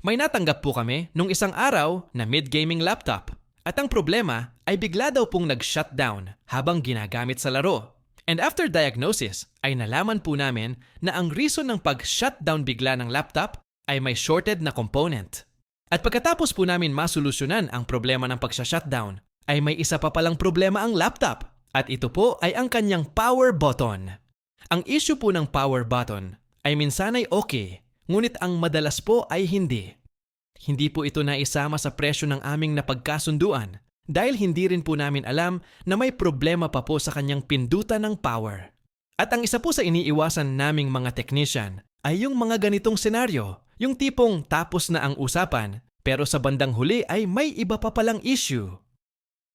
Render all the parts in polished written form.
May natanggap po kami nung isang araw na mid-gaming laptop. At ang problema ay bigla daw pong nag-shutdown habang ginagamit sa laro. And after diagnosis ay nalaman po namin na ang reason ng pag-shutdown bigla ng laptop ay may shorted na component. At pagkatapos po namin masolusyonan ang problema ng pag-shutdown ay may isa pa palang problema ang laptop. At ito po ay ang kanyang power button. Ang issue po ng power button ay minsan ay okay, ngunit ang madalas po ay hindi. Hindi po ito naisama sa presyo ng aming napagkasunduan dahil hindi rin po namin alam na may problema pa po sa kanyang pindutan ng power. At ang isa po sa iniiwasan naming mga technician ay yung mga ganitong senaryo, yung tipong tapos na ang usapan pero sa bandang huli ay may iba pa palang issue.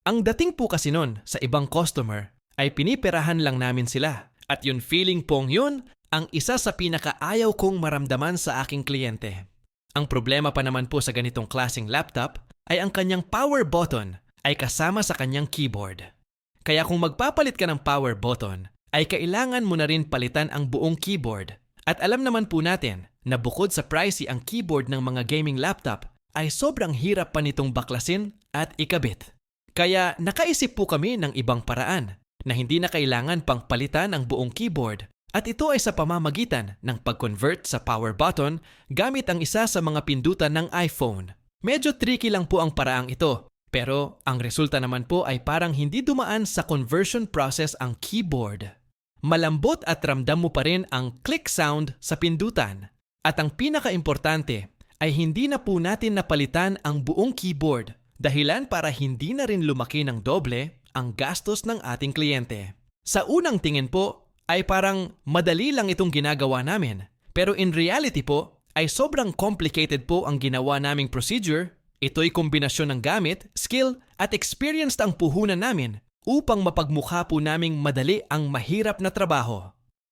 Ang dating po kasi nun sa ibang customer ay piniperahan lang namin sila at yung feeling pong yun ang isa sa pinakaayaw kong maramdaman sa aking kliyente. Ang problema pa naman po sa ganitong klaseng laptop ay ang kanyang power button ay kasama sa kanyang keyboard. Kaya kung magpapalit ka ng power button, ay kailangan mo na rin palitan ang buong keyboard. At alam naman po natin na bukod sa pricey ang keyboard ng mga gaming laptop, ay sobrang hirap pa nitong baklasin at ikabit. Kaya nakaisip po kami ng ibang paraan na hindi na kailangan pang palitan ang buong keyboard. At ito ay sa pamamagitan ng pag-convert sa power button gamit ang isa sa mga pindutan ng iPhone. Medyo tricky lang po ang paraang ito, pero ang resulta naman po ay parang hindi dumaan sa conversion process ang keyboard. Malambot at ramdam mo pa rin ang click sound sa pindutan. At ang pinaka-importante ay hindi na po natin napalitan ang buong keyboard, dahilan para hindi na rin lumaki ng doble ang gastos ng ating kliyente. Sa unang tingin po, ay parang madali lang itong ginagawa namin. Pero in reality po, ay sobrang complicated po ang ginawa naming procedure. Ito'y kombinasyon ng gamit, skill, at experienced ang puhunan namin upang mapagmukha po naming madali ang mahirap na trabaho.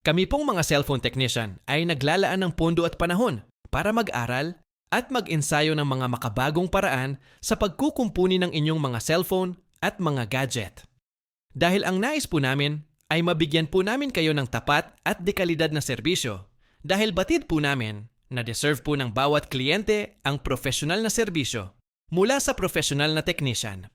Kami pong mga cellphone technician ay naglalaan ng pondo at panahon para mag-aral at mag-ensayo ng mga makabagong paraan sa pagkukumpuni ng inyong mga cellphone at mga gadget. Dahil ang nais po namin ay mabigyan po namin kayo ng tapat at dekalidad na serbisyo dahil batid po namin na deserve po ng bawat kliyente ang profesional na serbisyo mula sa profesional na technician.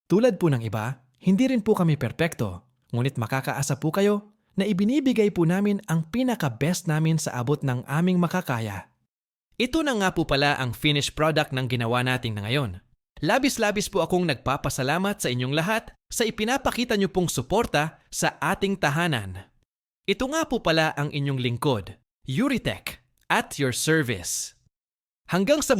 Tulad po ng iba, hindi rin po kami perpekto, ngunit makakaasa po kayo na ibinibigay po namin ang pinaka-best namin sa abot ng aming makakaya. Ito na nga po pala ang finished product ng ginawa natin na ngayon. Labis-labis po akong nagpapasalamat sa inyong lahat sa ipinapakita niyo pong suporta sa ating tahanan. Ito nga po pala ang inyong lingkod, Yuritech, at your service. Hanggang sa